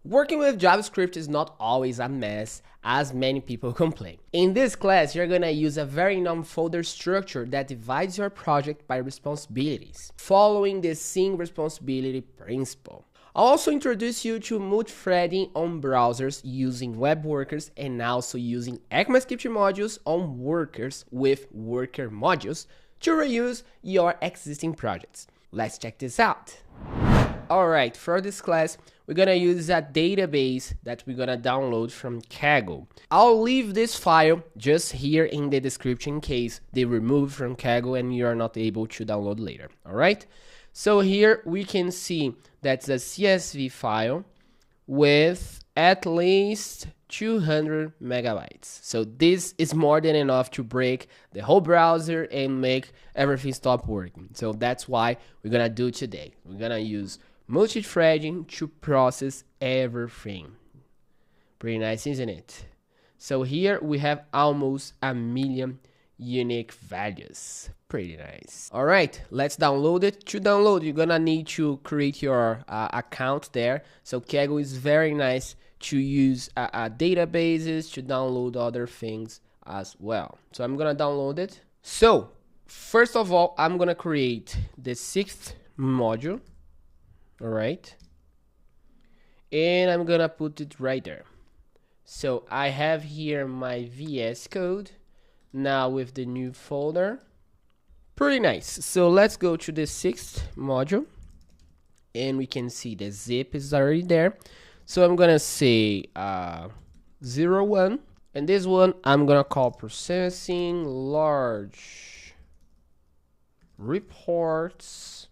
Working with JavaScript is not always a mess, as many people complain. In this class, you're gonna use a very non-folder structure that divides your project by responsibilities, following the sync responsibility principle. I'll also introduce you to multi-threading on browsers using web workers and also using ECMAScript modules on workers with worker modules to reuse your existing projects. Let's check this out. Alright, for this class, we're gonna use a database that we're gonna download from Kaggle. I'll leave this file just here in the description in case they remove from Kaggle and you're not able to download later. Alright, so here we can see that's a CSV file with at least 200 megabytes. So this is more than enough to break the whole browser and make everything stop working. So that's why we're gonna do today. We're gonna use multi-threading to process everything. Pretty nice, isn't it? So here we have almost 1 million unique values. Pretty nice. All right, let's download it. To download, you're gonna need to create your account there. So Kaggle is very nice to use databases to download other things as well. So I'm gonna download it. So first of all, I'm gonna create the 6th module. All right, and I'm gonna put it right there. So I have here my VS Code now with the new folder. Pretty nice. So let's go to the 6th module and we can see the zip is already there. So I'm gonna say 01, and this one I'm gonna call processing large reports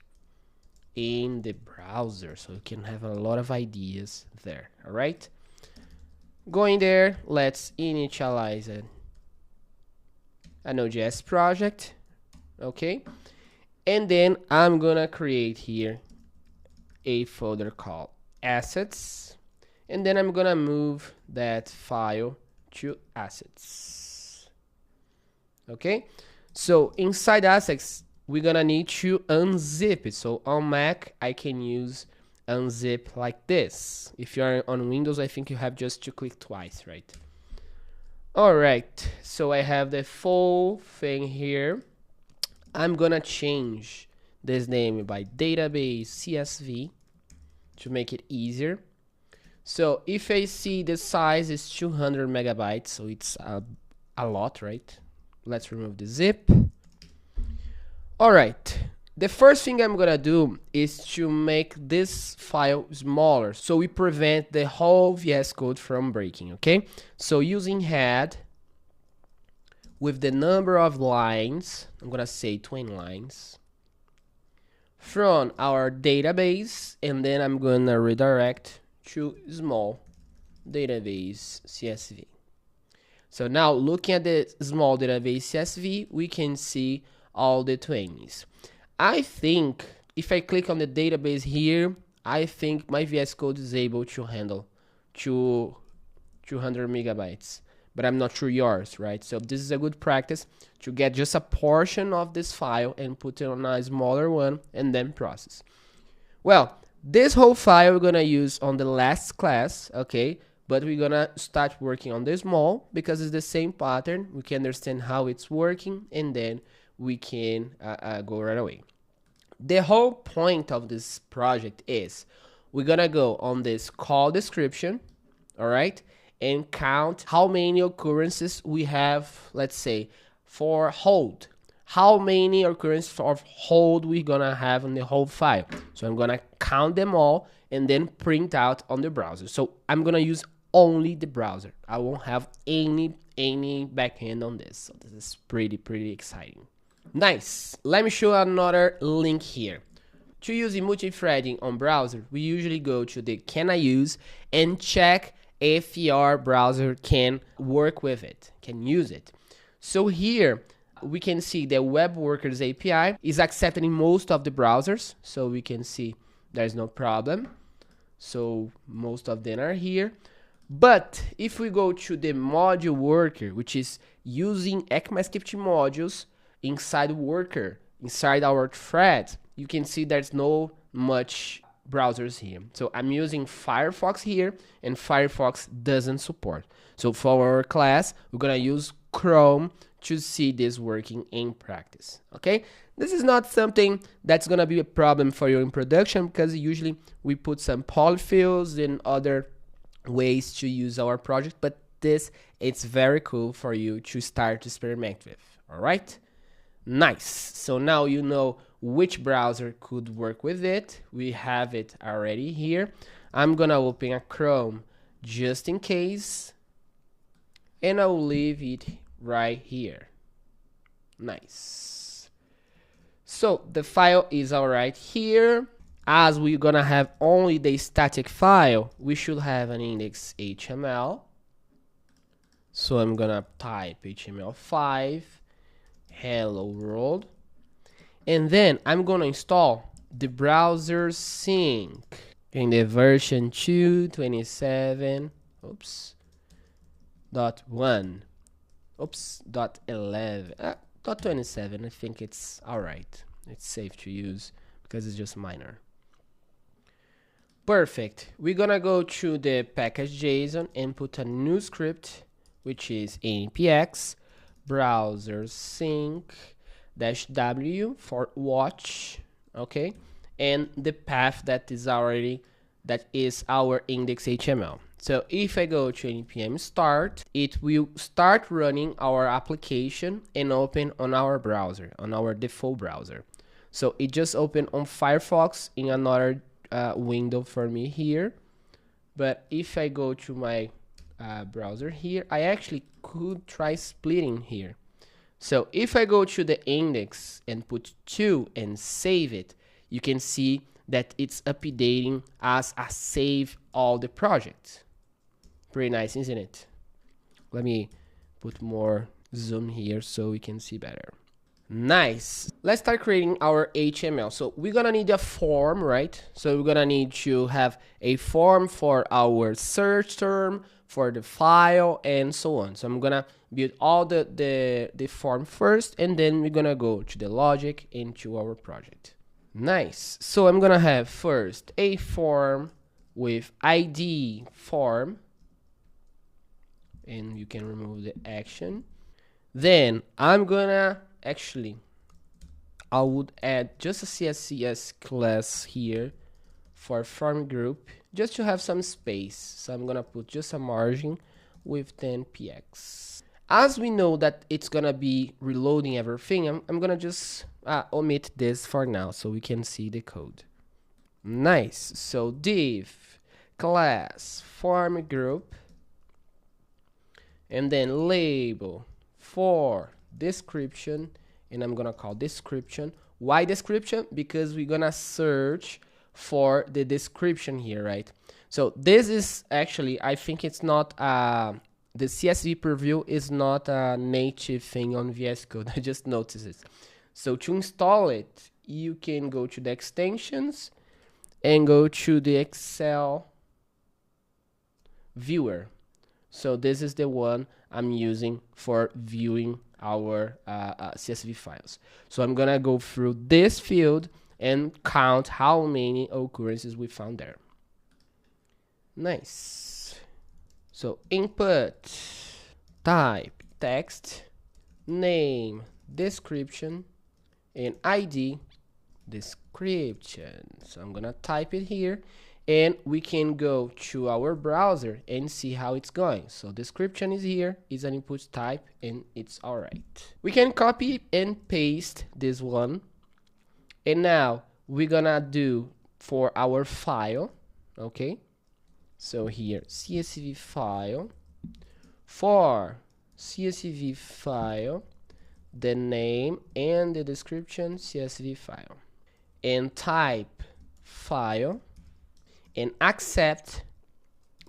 in the browser, so you can have a lot of ideas there. All right, going there, let's initialize a Node.js project. Okay, and then I'm gonna create here a folder called assets, and then I'm gonna move that file to assets. Okay, so inside assets we're gonna need to unzip it. So on Mac, I can use unzip like this. If you're on Windows, I think you have just to click twice, right? All right, so I have the full thing here. I'm gonna change this name by database CSV to make it easier. So if I see the size is 200 megabytes, so it's a lot, right? Let's remove the zip. All right, the first thing I'm gonna do is to make this file smaller so we prevent the whole VS Code from breaking, okay? So using head with the number of lines, I'm gonna say 20 lines from our database, and then I'm gonna redirect to small database CSV. So now looking at the small database CSV, we can see all the 20s. I think if I click on the database here, I think my VS Code is able to handle 200 megabytes, but I'm not sure yours, right? So this is a good practice to get just a portion of this file and put it on a smaller one and then process. Well, this whole file we're gonna use on the last class, okay? But we're gonna start working on the small because it's the same pattern. We can understand how it's working and then we can go right away. The whole point of this project is we're gonna go on this call description, all right, and count how many occurrences we have, let's say, for hold. How many occurrences of hold we're gonna have in the whole file. So I'm gonna count them all and then print out on the browser. So I'm gonna use only the browser. I won't have any backend on this. So this is pretty exciting. Nice. Let me show another link here. To use multi-threading on browser, we usually go to the can I use and check if your browser can work with it, can use it. So here we can see the web workers API is accepted in most of the browsers. So we can see there's no problem. So most of them are here. But if we go to the module worker, which is using ECMAScript modules inside worker, inside our thread, you can see there's no much browsers here. So I'm using Firefox here, and Firefox doesn't support. So for our class, we're gonna use Chrome to see this working in practice, okay? This is not something that's gonna be a problem for you in production, because usually we put some polyfills and other ways to use our project, but this, it's very cool for you to start to experiment with, all right? Nice. So now you know which browser could work with it. We have it already here. I'm gonna open a Chrome just in case, and I'll leave it right here. Nice. So the file is all right here. As we're gonna have only the static file, we should have an index HTML. So I'm gonna type HTML5 hello world, and then I'm gonna install the browser sync in the version 2.27 .1 .11 .27. I think it's all right, it's safe to use because it's just minor. Perfect. We're gonna go to the package.json and put a new script, which is npx browser sync -w for watch, okay, and the path that is our index HTML. So if I go to npm start, it will start running our application and open on our browser, on our default browser. So it just opened on Firefox in another window for me here. But if I go to my browser here, I actually could try splitting here. So if I go to the index and put 2 and save it, you can see that it's updating as a save all the project. Pretty nice, isn't it? Let me put more zoom here so we can see better. Nice. Let's start creating our HTML. So we're gonna need a form, right? So we're gonna need to have a form for our search term, for the file, and so on. So I'm gonna build all the form first, and then we're gonna go to the logic into our project. Nice. So I'm gonna have first a form with ID form, and you can remove the action. Then I'm gonna I would add just a CSS class here for form group, just to have some space. So I'm gonna put just a margin with 10 px. As we know that it's gonna be reloading everything, I'm gonna just omit this for now so we can see the code. Nice. So div class form group, and then label for description, and I'm gonna call description. Why description? Because we're gonna search for the description here, right? So this is actually, I think it's not the CSV preview is not a native thing on VS Code. I just noticed it. So to install it, you can go to the extensions and go to the Excel viewer. So this is the one I'm using for viewing our CSV files. So I'm gonna go through this field and count how many occurrences we found there. Nice. So input, type, text, name, description, and ID, description. So I'm gonna type it here, and we can go to our browser and see how it's going. So description is here, is an input type, and it's all right. We can copy and paste this one, and now we're gonna do for our file, okay? So here, CSV file, for CSV file, the name and the description, CSV file, and type file, and accept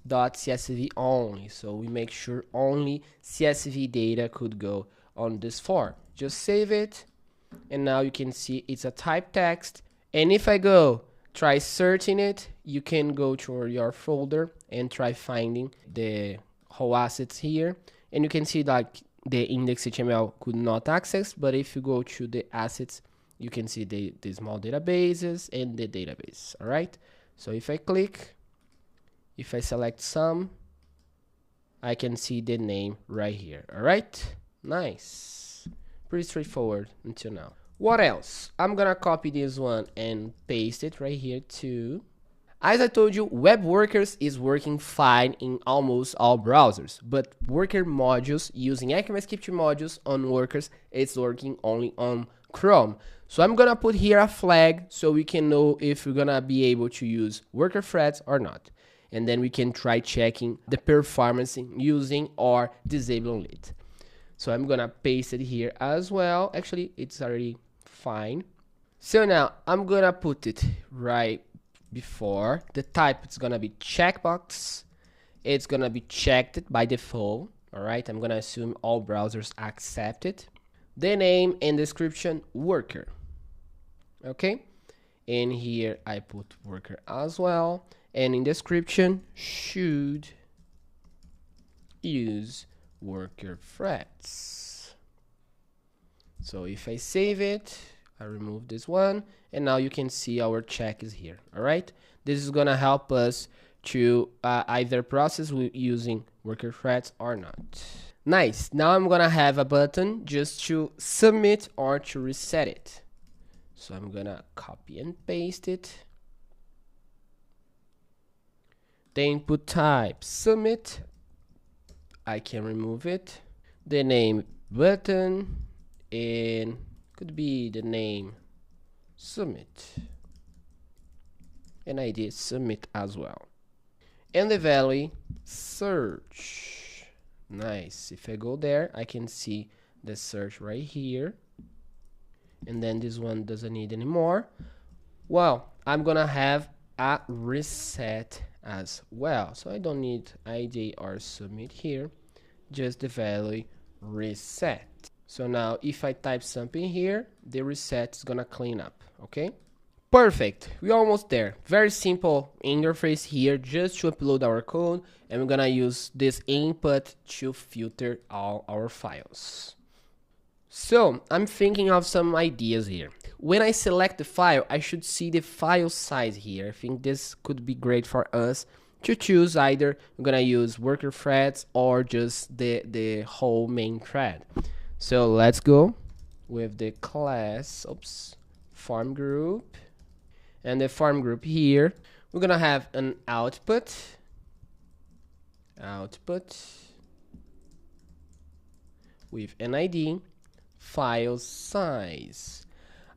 .csv only. So we make sure only CSV data could go on this form. Just save it, and now you can see it's a type text. And if I go try searching it, you can go to your folder and try finding the whole assets here, and you can see like the index.html could not access, but if you go to the assets, you can see the small databases and the database. All right, So if I click, if I select some, I can see the name right here. All right, nice, pretty straightforward until now. What else? I'm gonna copy this one and paste it right here too. As I told you, Web Workers is working fine in almost all browsers, but Worker modules using ECMAScript modules on Workers, it's working only on Chrome. So I'm gonna put here a flag so we can know if we're gonna be able to use Worker threads or not. And then we can try checking the performance using or disabling it. So I'm gonna paste it here as well. Actually, it's already fine. So now I'm gonna put it right before. The type it's gonna be checkbox. It's gonna be checked by default. All right, I'm gonna assume all browsers accept it. The name and description worker. Okay, and here I put worker as well, and in description should use worker threads. So if I save it, I remove this one, and now you can see our check is here. All right, this is gonna help us to either process using worker threads or not. Nice. Now I'm gonna have a button just to submit or to reset it. So I'm gonna copy and paste it. The input type submit. I can remove it. The name button, and could be the name submit, and I did submit as well. And the value search. Nice. If I go there, I can see the search right here, and then this one doesn't need anymore. Well, I'm gonna have a reset as well, so I don't need ID or submit here, just the value reset. So now if I type something here, the reset is gonna clean up. Okay, perfect, we're almost there. Very simple interface here just to upload our code, and we're gonna use this input to filter all our files. So I'm thinking of some ideas here. When I select the file, I should see the file size here. I think this could be great for us to choose either we're gonna use worker threads or just the whole main thread. So let's go with the class, form group, and the form group here. We're gonna have an output with an ID, file size.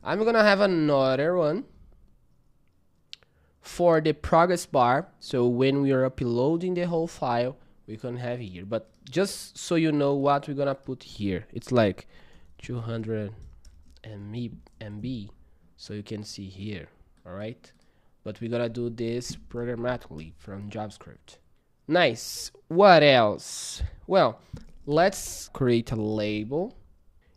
I'm gonna have another one for the progress bar, so when we are uploading the whole file we can have here, but just so you know what we're gonna put here, it's like 200 MB, so you can see here. All right, but we're gonna do this programmatically from JavaScript. Nice. What else? Well, let's create a label,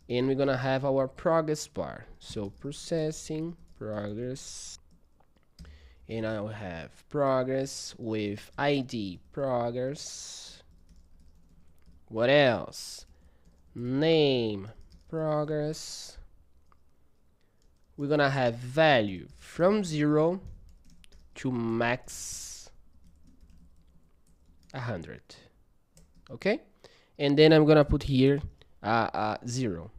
and we're gonna have our progress bar. So processing progress, and I'll have progress with ID progress. What else? Name progress. We're gonna have value from 0 to max 100. Okay, and then I'm gonna put here 0.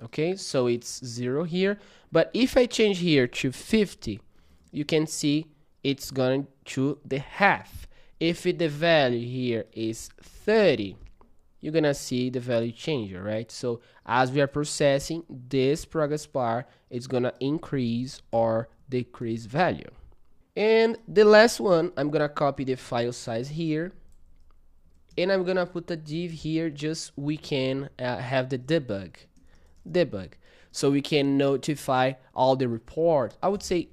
Okay, so it's 0 here, but if I change here to 50, you can see it's going to the half. If the value here is 30, you're gonna see the value change, right? So as we are processing, this progress bar is gonna increase or decrease value. And the last one, I'm gonna copy the file size here, and I'm gonna put a div here, just we can have the debug, so we can notify all the report. I would say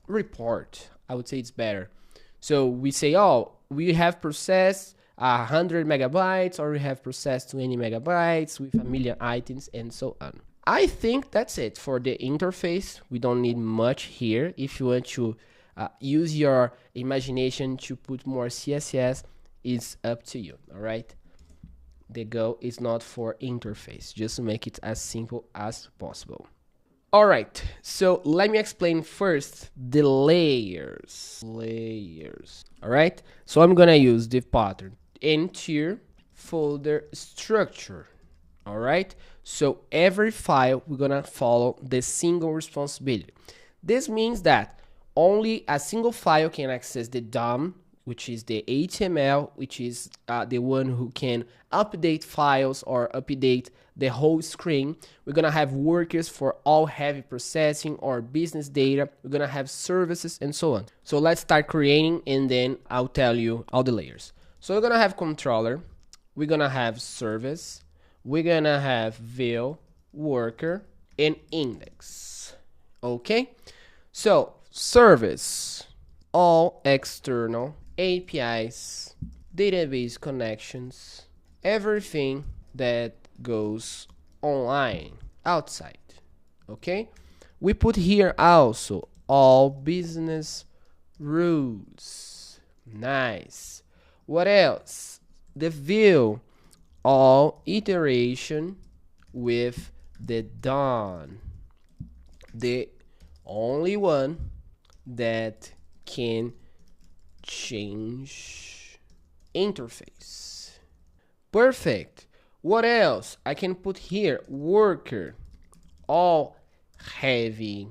it's better. So we say, oh, we have processed 100 megabytes, or we have processed 20 megabytes with 1,000,000 items, and so on. I think that's it for the interface. We don't need much here. If you want to use your imagination to put more CSS, it's up to you. All right, the goal is not for interface, just to make it as simple as possible. All right, so let me explain first the layers. All right, so I'm gonna use the pattern enter folder structure. All right, so every file we're gonna follow the single responsibility. This means that only a single file can access the DOM, which is the HTML, which is the one who can update files or update the whole screen. We're gonna have workers for all heavy processing or business data. We're gonna have services and so on. So let's start creating and then I'll tell you all the layers. So we're gonna have controller, we're gonna have service, we're gonna have view, worker, and index. Okay, so service, all external APIs, database connections, everything that goes online, outside. Okay, we put here also all business rules. Nice. What else? The view, all iteration with the done, the only one that can change interface. Perfect. What else? I can put here worker, all heavy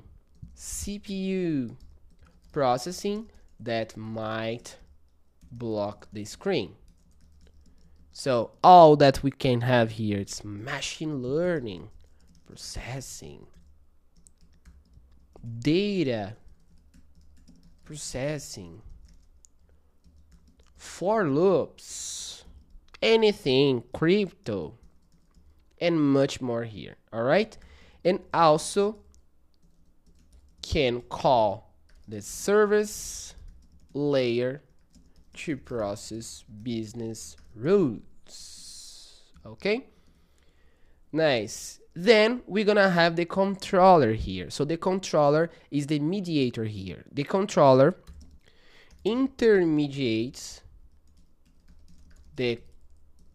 CPU processing that might block the screen. So all that we can have here, it's machine learning, processing, data processing, for loops, anything, crypto, and much more here. All right, and also can call the service layer to process business rules. Okay, nice. Then we're gonna have the controller here. So the controller is the mediator here. The controller intermediates the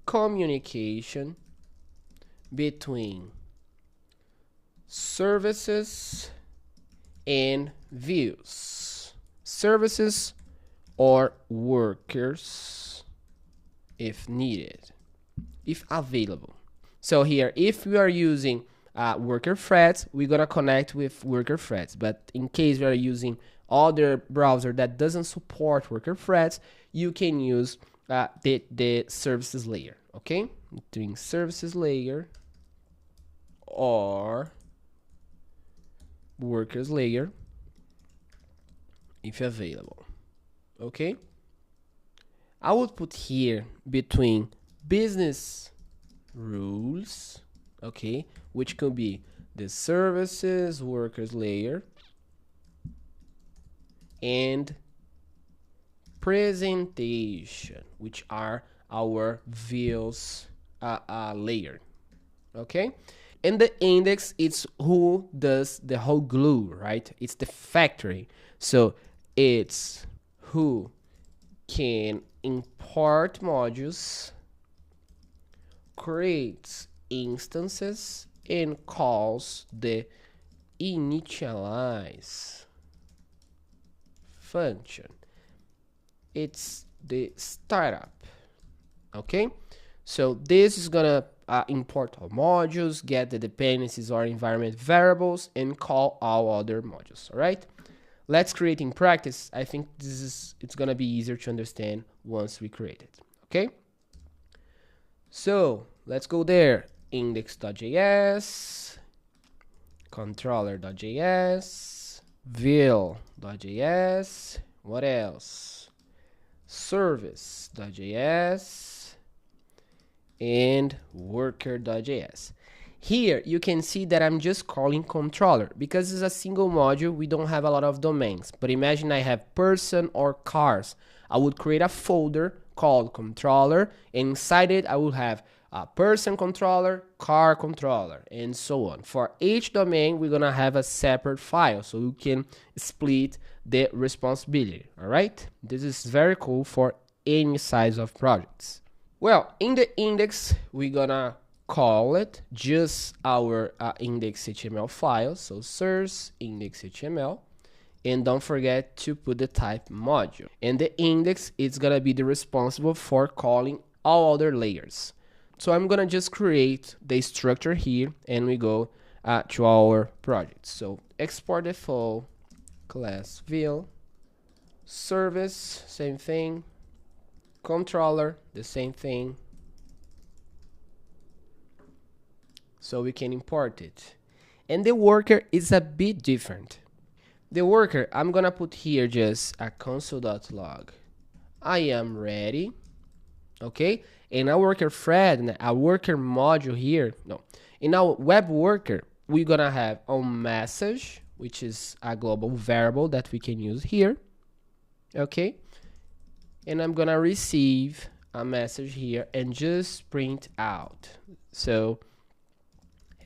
communication between services and views, services or workers if needed, if available. So here, if we are using worker threads, we're gonna connect with worker threads. But in case we are using other browser that doesn't support worker threads, you can use the services layer. Okay, doing services layer or workers layer if available. Okay, I would put here between business rules, okay, which could be the services workers layer and presentation, which are our views layer. Okay, and the index, it's who does the whole glue, right? It's the factory, so it's who can import modules, creates instances, and calls the initialize function. It's the startup. Okay, so this is gonna import all modules, get the dependencies or environment variables, and call all other modules. All right, let's create in practice. I think it's gonna be easier to understand once we create it. Okay, so let's go there. Index.js, controller.js, view.js, what else? Service.js and worker.js. Here you can see that I'm just calling controller because it's a single module. We don't have a lot of domains, but imagine I have person or cars. I would create a folder called controller, and inside it I would have a person controller, car controller, and so on. For each domain, we're gonna have a separate file so you can split the responsibility. All right, this is very cool for any size of projects. Well, in the index, we're gonna call it just our index.html file. So source index.html. And don't forget to put the type module. And the index is gonna be the responsible for calling all other layers. So I'm gonna just create the structure here, and we go to our project. So export the full class view, service, same thing, controller, the same thing. So we can import it. And the worker is a bit different. The worker, I'm gonna put here just a console.log. I am ready. Okay, and our worker thread, our worker module here, no, in our web worker, we're gonna have on message, which is a global variable that we can use here. Okay, and I'm gonna receive a message here and just print out. So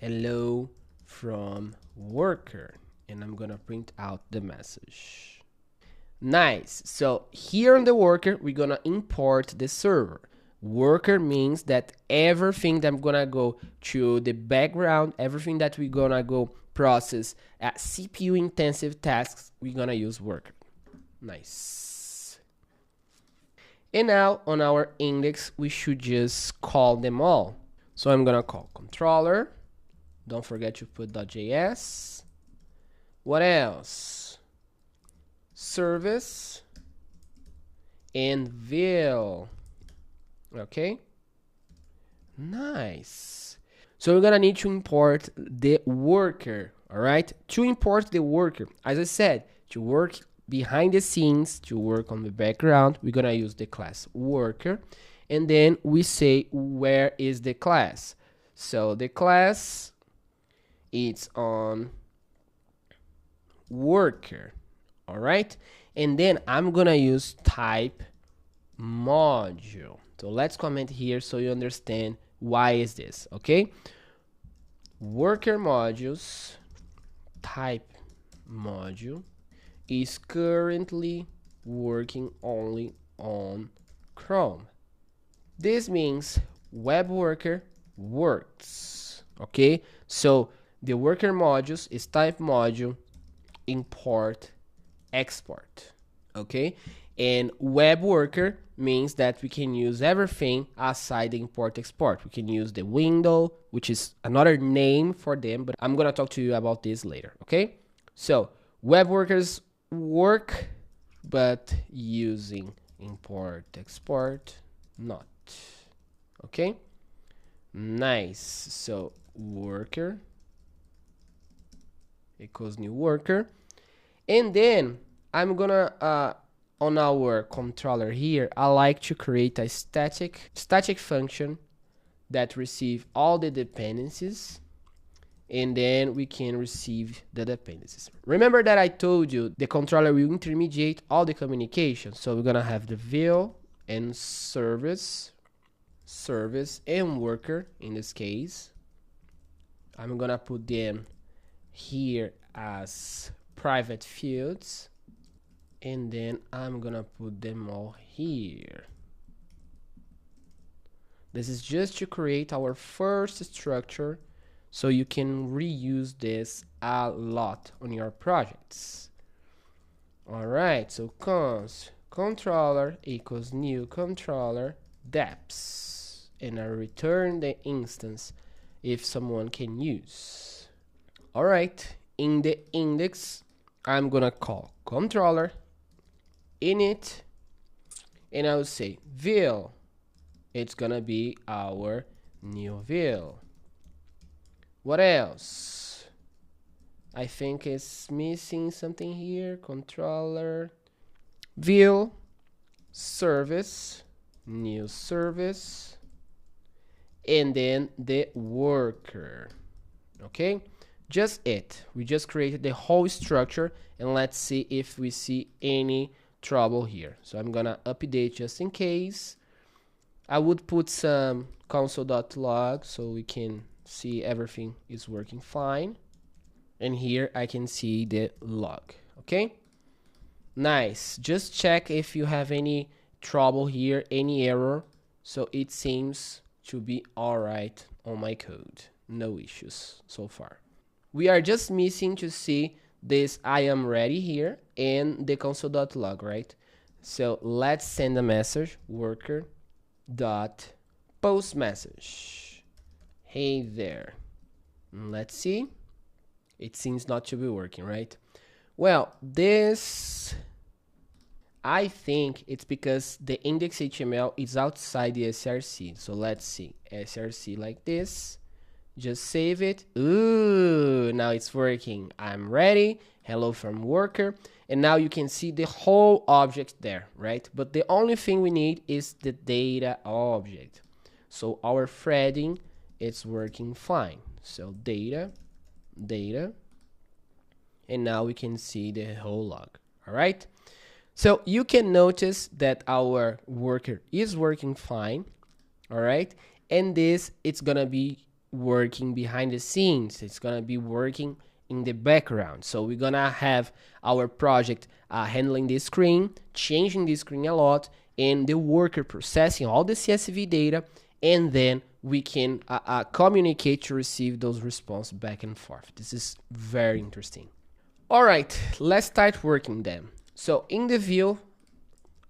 hello from worker, and I'm gonna print out the message. Nice. So here on the worker, we're gonna import the server. Worker means that everything that I'm gonna go to the background, everything that we're gonna go process at CPU intensive tasks, we're gonna use worker. Nice. And now on our index, we should just call them all. So I'm gonna call controller. Don't forget to put .js. What else? Service and view. Okay, nice. So we're gonna need to import the worker. All right, to import the worker, as I said, to work behind the scenes, to work on the background, we're gonna use the class worker, and then we say where is the class. So the class, it's on worker. All right, and then I'm gonna use type module. So let's comment here so you understand why is this. Okay, worker modules type module is currently working only on Chrome. This means web worker works. Okay, so the worker modules is type module import export. Okay, and web worker means that we can use everything aside the import export. We can use the window, which is another name for them, but I'm gonna talk to you about this later. Okay, so web workers work but using import export not. Okay, nice. So worker equals new worker. And then I'm gonna, on our controller here, I like to create a static function that receive all the dependencies, and then we can receive the dependencies. Remember that I told you the controller will intermediate all the communication. So we're gonna have the view and service and worker in this case. I'm gonna put them here as private fields, and then I'm gonna put them all here. This is just to create our first structure so you can reuse this a lot on your projects. All right, so const controller equals new controller deps, and I return the instance if someone can use. All right, in the index, I'm gonna call controller init, and I will say view. It's gonna be our new view. What else? I think it's missing something here. Controller view service, new service, and then the worker. Okay, just it. We just created the whole structure, and let's see if we see any trouble here. So I'm gonna update just in case. I would put some console.log so we can see everything is working fine. And here I can see the log. Okay, nice. Just check if you have any trouble here, any error. So it seems to be all right on my code. No issues so far. We are just missing to see this I am ready here and the console.log, right? So let's send a message, worker dot post message. Hey there. Let's see. It seems not to be working, right? Well, this, I think it's because the index.html is outside the src. So let's see, src like this. Just save it. Ooh, now it's working. I'm ready. Hello from worker. And now you can see the whole object there, right? But the only thing we need is the data object. So our threading, it's working fine. So data, and now we can see the whole log. All right. So you can notice that our worker is working fine. All right. And this, it's going to be working behind the scenes. It's going to be working in the background. So we're going to have our project handling this screen, changing the screen a lot, and the worker processing all the CSV data, and then we can communicate to receive those responses back and forth. This is very interesting. All right, let's start working then. So in the view,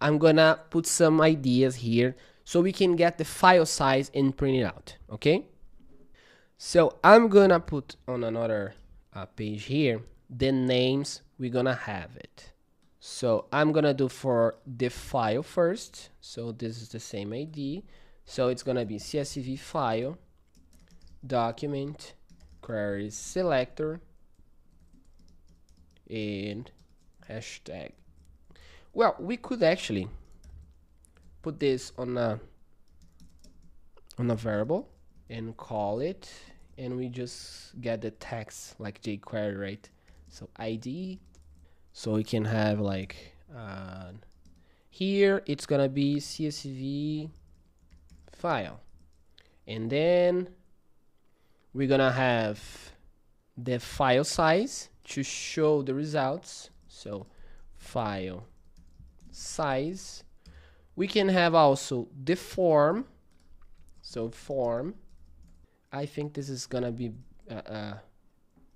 I'm gonna put some ideas here so we can get the file size and print it out, okay? So I'm gonna put on another page here the names we're gonna have it. So I'm gonna do for the file first. So this is the same ID. So it's gonna be CSV file, document, query selector, and hashtag. Well, we could actually put this on a variable and call it, and we just get the text like jQuery, right? So ID. So we can have like here it's gonna be CSV file, and then we're gonna have the file size to show the results. So file size. We can have also the form. So form, I think this is gonna be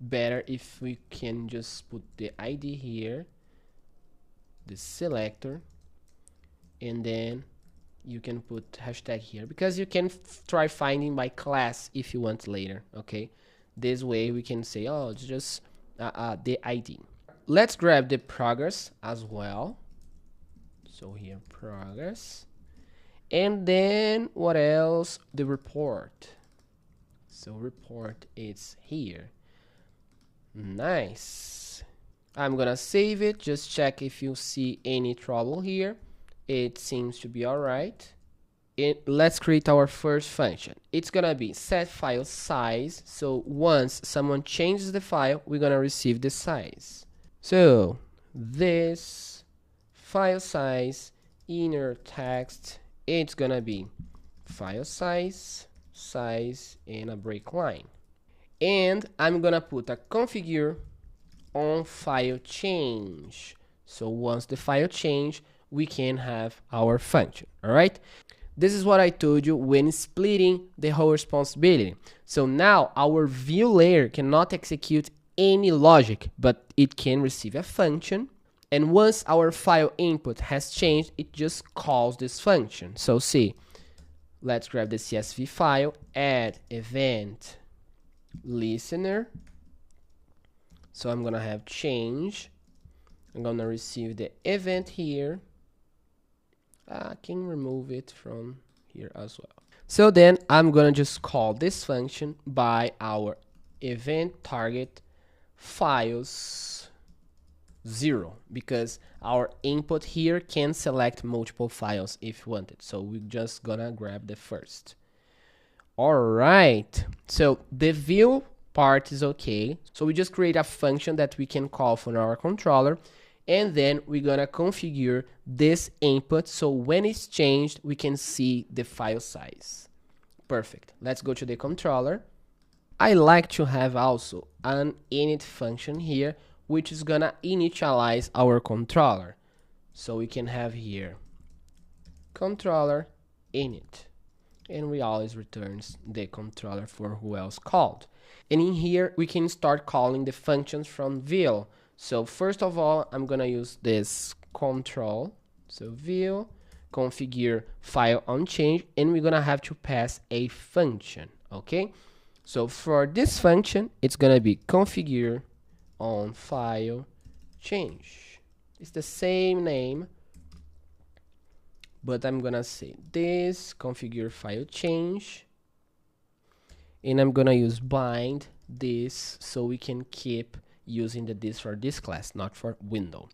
better if we can just put the ID here, the selector, and then you can put hashtag here, because you can try finding by class if you want later, okay? This way we can say, oh, it's just the ID. Let's grab the progress as well. So here, progress. And then what else? The report. So report is here. Nice. I'm gonna save it. Just check if you see any trouble here. It seems to be all right. Let's create our first function. It's gonna be set file size. So once someone changes the file, we're gonna receive the size. So this file size inner text, it's gonna be file size and a break line. And I'm gonna put a configure on file change. So once the file change, we can have our function. All right. This is what I told you when splitting the whole responsibility. So now our view layer cannot execute any logic, but it can receive a function. And once our file input has changed, it just calls this function. So see, let's grab the CSV file, add event listener. So I'm gonna have change. I'm gonna receive the event here. I can remove it from here as well. So then I'm gonna just call this function by our event target files 0, because our input here can select multiple files if wanted. So we're just gonna grab the first. All right, so the view part is okay. So we just create a function that we can call from our controller, and then we're gonna configure this input so when it's changed we can see the file size. Perfect. Let's go to the controller. I like to have also an init function here, which is gonna initialize our controller. So we can have here controller init, and we always returns the controller for who else called. And in here, we can start calling the functions from view. So first of all, I'm gonna use this control. So view, configure file on change, and we're gonna have to pass a function, okay? So for this function, it's gonna be configure on file change. It's the same name, but I'm gonna say this configure file change, and I'm gonna use bind this so we can keep using the this for this class, not for window.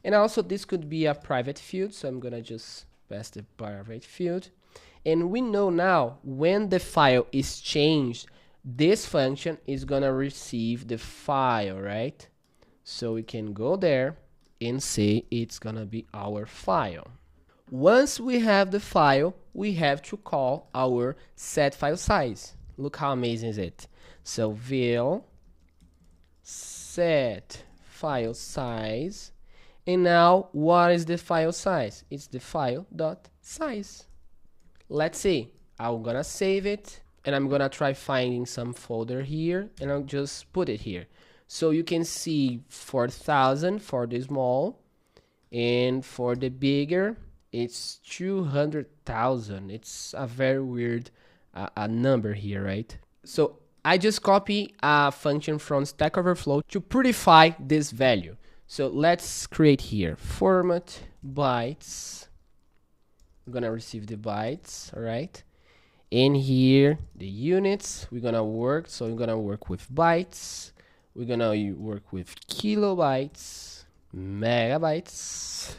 And also this could be a private field, so I'm gonna just pass the private field. And we know now when the file is changed, this function is gonna receive the file, right? So we can go there and say it's gonna be our file. Once we have the file, we have to call our set file size. Look how amazing is it. So view set file size, and now what is the file size? It's the file dot size. Let's see. I'm gonna save it, and I'm gonna try finding some folder here, and I'll just put it here. So you can see 4,000 for the small, and for the bigger, it's 200,000. It's a very weird a number here, right? So I just copy a function from Stack Overflow to purify this value. So let's create here format bytes. We're gonna receive the bytes, all right? In here, the units, we're gonna work. So we're gonna work with bytes. We're gonna work with kilobytes, megabytes,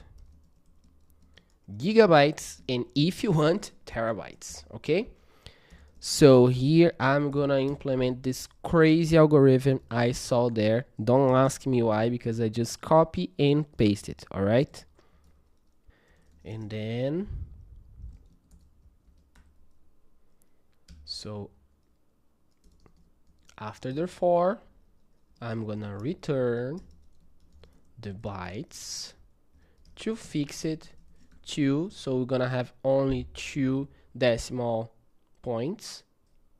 gigabytes, and if you want, terabytes, okay? So here I'm gonna implement this crazy algorithm I saw there. Don't ask me why, because I just copy and paste it, all right? And then, so after the for, I'm gonna return the bytes to fix it 2, so we're gonna have only 2 decimal points,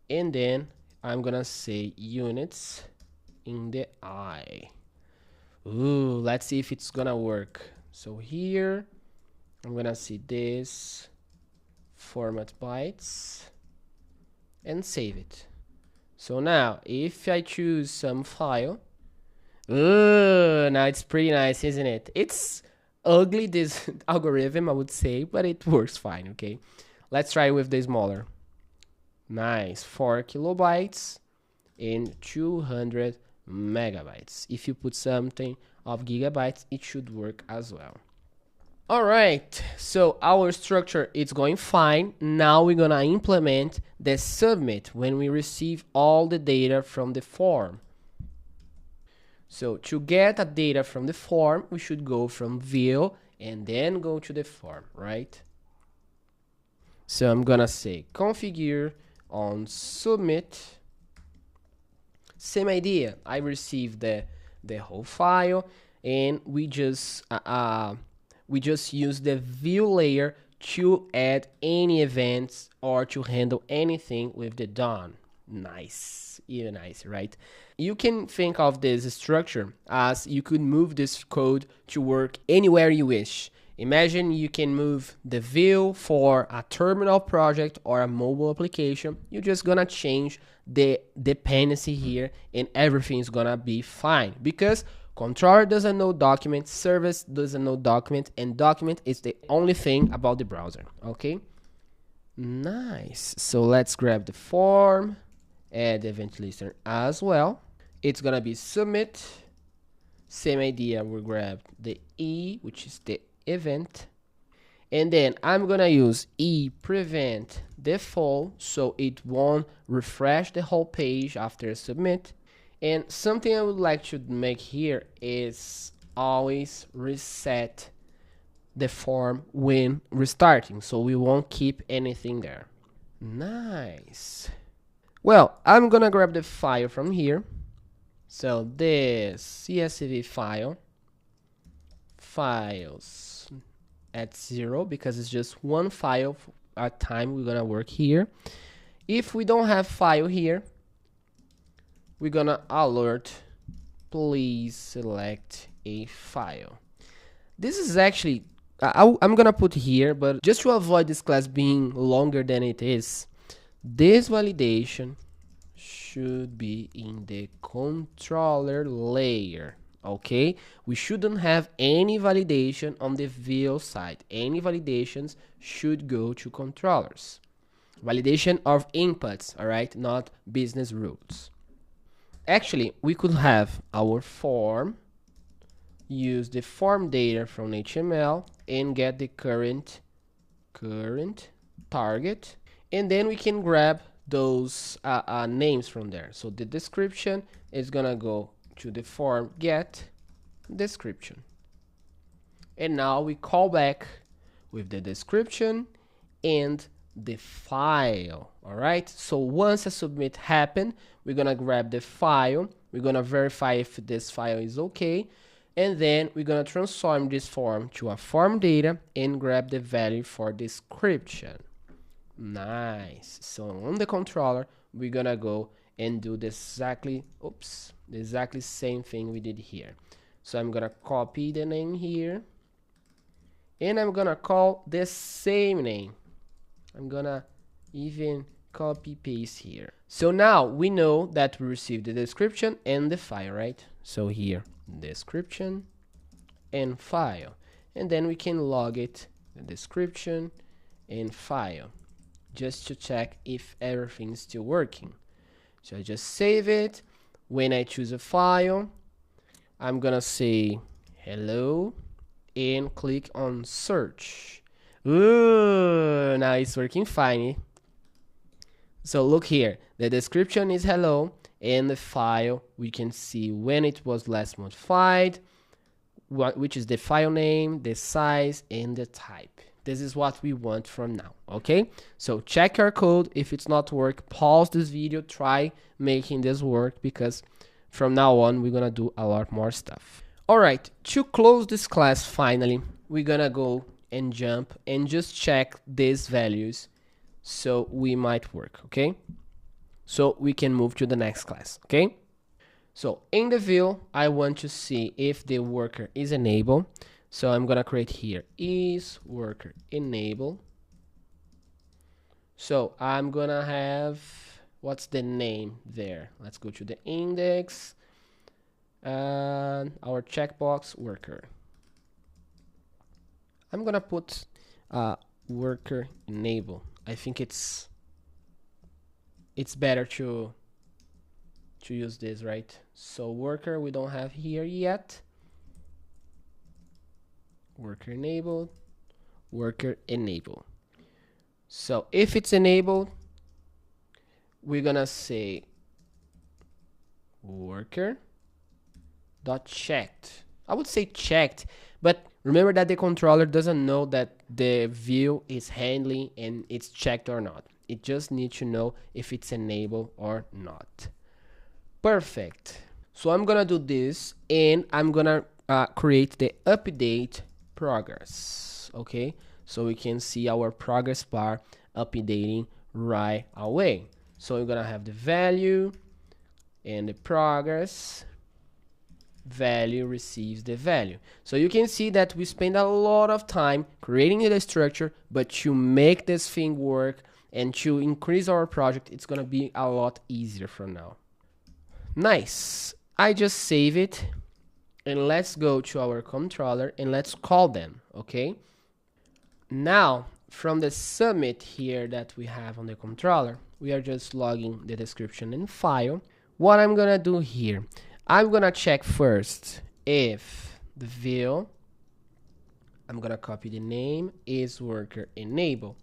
and then I'm gonna say units in the I. Ooh, let's see if it's gonna work. So here I'm gonna see this format bytes and save it. So now if I choose some file, now it's pretty nice, isn't it? It's ugly, this algorithm, I would say, but it works fine, okay? Let's try with the smaller. Nice, 4 kilobytes and 200 megabytes. If you put something of gigabytes, it should work as well. All right, so our structure is going fine. Now we're gonna implement the submit when we receive all the data from the form. So to get the data from the form, we should go from view and then go to the form, right? So I'm gonna say configure on submit. Same idea. I received the whole file, and we just use the view layer to add any events or to handle anything with the done. Nice, even nice, right? You can think of this structure as you could move this code to work anywhere you wish. Imagine you can move the view for a terminal project or a mobile application. You're just gonna change the dependency here and everything's gonna be fine, because controller doesn't know document, service doesn't know document, and document is the only thing about the browser, okay? Nice. So let's grab the form, add the event listener as well. It's gonna be submit. Same idea, we'll grab the E, which is the event, and then I'm gonna use prevent default so it won't refresh the whole page after submit. And something I would like to make here is always reset the form when restarting, so we won't keep anything there. Nice. Well, I'm gonna grab the file from here. So this CSV file, files at 0, because it's just one file time we're gonna work here. If we don't have file here, we're gonna alert, please select a file. This is actually, I'm gonna put here, but just to avoid this class being longer than it is, this validation should be in the controller layer. Okay, we shouldn't have any validation on the view side. Any validations should go to controllers. Validation of inputs, all right, not business rules. Actually, we could have our form, use the form data from HTML and get the current target, and then we can grab those names from there. So the description is gonna go to the form get description, and now we call back with the description and the file. All right, so once a submit happen, we're gonna grab the file, we're gonna verify if this file is okay, and then we're gonna transform this form to a form data and grab the value for description. Nice. So on the controller, we're gonna go and do the exactly same thing we did here. So I'm gonna copy the name here, and I'm gonna call the same name. I'm gonna even copy paste here. So now we know that we received the description and the file, right? So here, description and file, and then we can log it, the description and file, just to check if everything's still working. So I just save it. When I choose a file, I'm gonna say hello and click on search. Ooh, now it's working fine. So look here, the description is hello, and the file, we can see when it was last modified, which is the file name, the size, and the type. This is what we want from now, okay? So check your code. If it's not work, pause this video, try making this work, because from now on, we're gonna do a lot more stuff. All right, to close this class, finally, we're gonna go and jump and just check these values so we might work, okay? So we can move to the next class, okay? So in the view, I want to see if the worker is enabled. So I'm gonna create here is worker enable. So I'm gonna have, what's the name there? Let's go to the index and our checkbox worker. I'm gonna put worker enable. I think it's better to use this, right? So worker we don't have here yet. Worker enabled, worker enable. So if it's enabled, we're gonna say worker dot checked. I would say checked, but remember that the controller doesn't know that the view is handling and it's checked or not. It just needs to know if it's enabled or not. Perfect. So I'm gonna do this, and I'm gonna create the update progress. Okay, so we can see our progress bar updating right away. So we're gonna have the value and the progress. Value receives the value. So you can see that we spend a lot of time creating the structure, but to make this thing work and to increase our project, it's gonna be a lot easier from now. Nice. I just save it, and let's go to our controller and let's call them, okay? Now, from the submit here that we have on the controller, we are just logging the description and file. What I'm gonna do here, I'm gonna check first if the view, I'm gonna copy the name, is worker enable.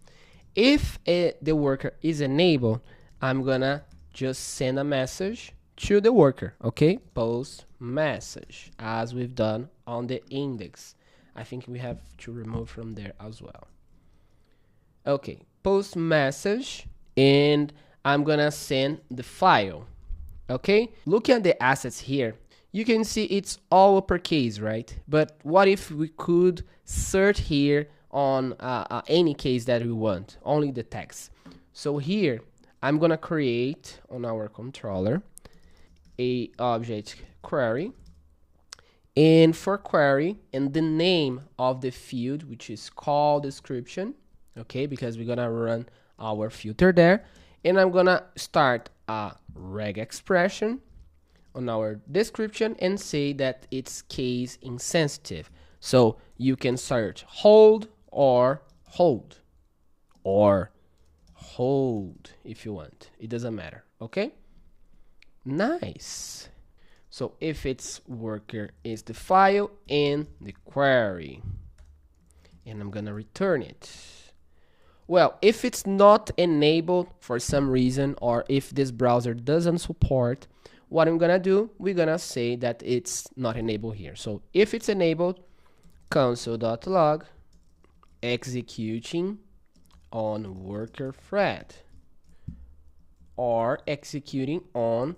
If the worker is enabled, I'm gonna just send a message to the worker, okay? Post message, as we've done on the index. I think we have to remove from there as well. Okay, post message, and I'm gonna send the file. Okay, looking at the assets here, you can see it's all uppercase, right? But what if we could search here on any case that we want, only the text. So here I'm gonna create on our controller a object query, and for query, and the name of the field, which is call description, okay, because we're gonna run our filter there, and I'm gonna start a reg expression on our description and say that it's case insensitive. So you can search hold or hold if you want. It doesn't matter, okay? Nice. So if it's worker is the file and the query, and I'm gonna return it. Well, if it's not enabled for some reason, or if this browser doesn't support, what I'm gonna do, we're gonna say that it's not enabled here. So if it's enabled, console.log executing on worker thread or executing on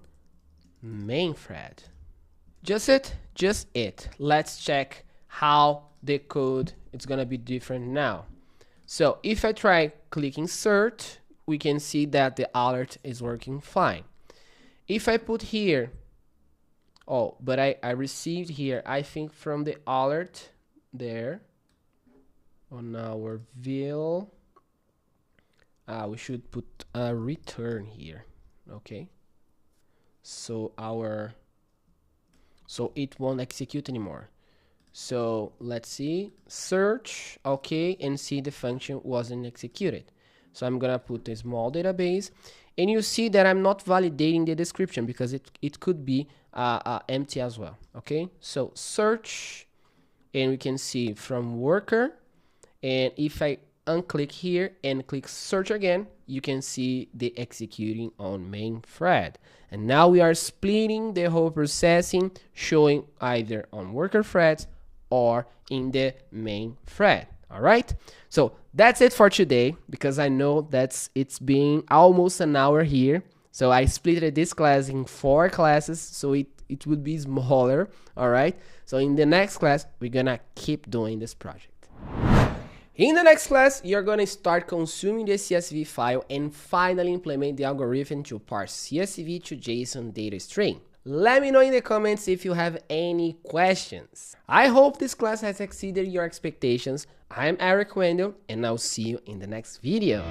main thread. Just it. Let's check how the code is gonna be different now. So if I try clicking insert, we can see that the alert is working fine. If I put here, oh, but I received here, I think from the alert there on our view, we should put a return here, okay? So it won't execute anymore. So let's see, search, okay, and see the function wasn't executed. So I'm gonna put a small database, and you see that I'm not validating the description because it could be empty as well, okay? So search, and we can see from worker, and if I unclick here and click search again, you can see the executing on main thread. And now we are splitting the whole processing, showing either on worker threads or in the main thread. All right, so that's it for today, because I know it's been almost an hour here. So I split this class in 4 classes, so it would be smaller. All right, so in the next class, we're gonna keep doing this project. In the next class, you're going to start consuming the CSV file and finally implement the algorithm to parse CSV to JSON data string. Let me know in the comments if you have any questions. I hope this class has exceeded your expectations. I'm Eric Wendell, and I'll see you in the next video.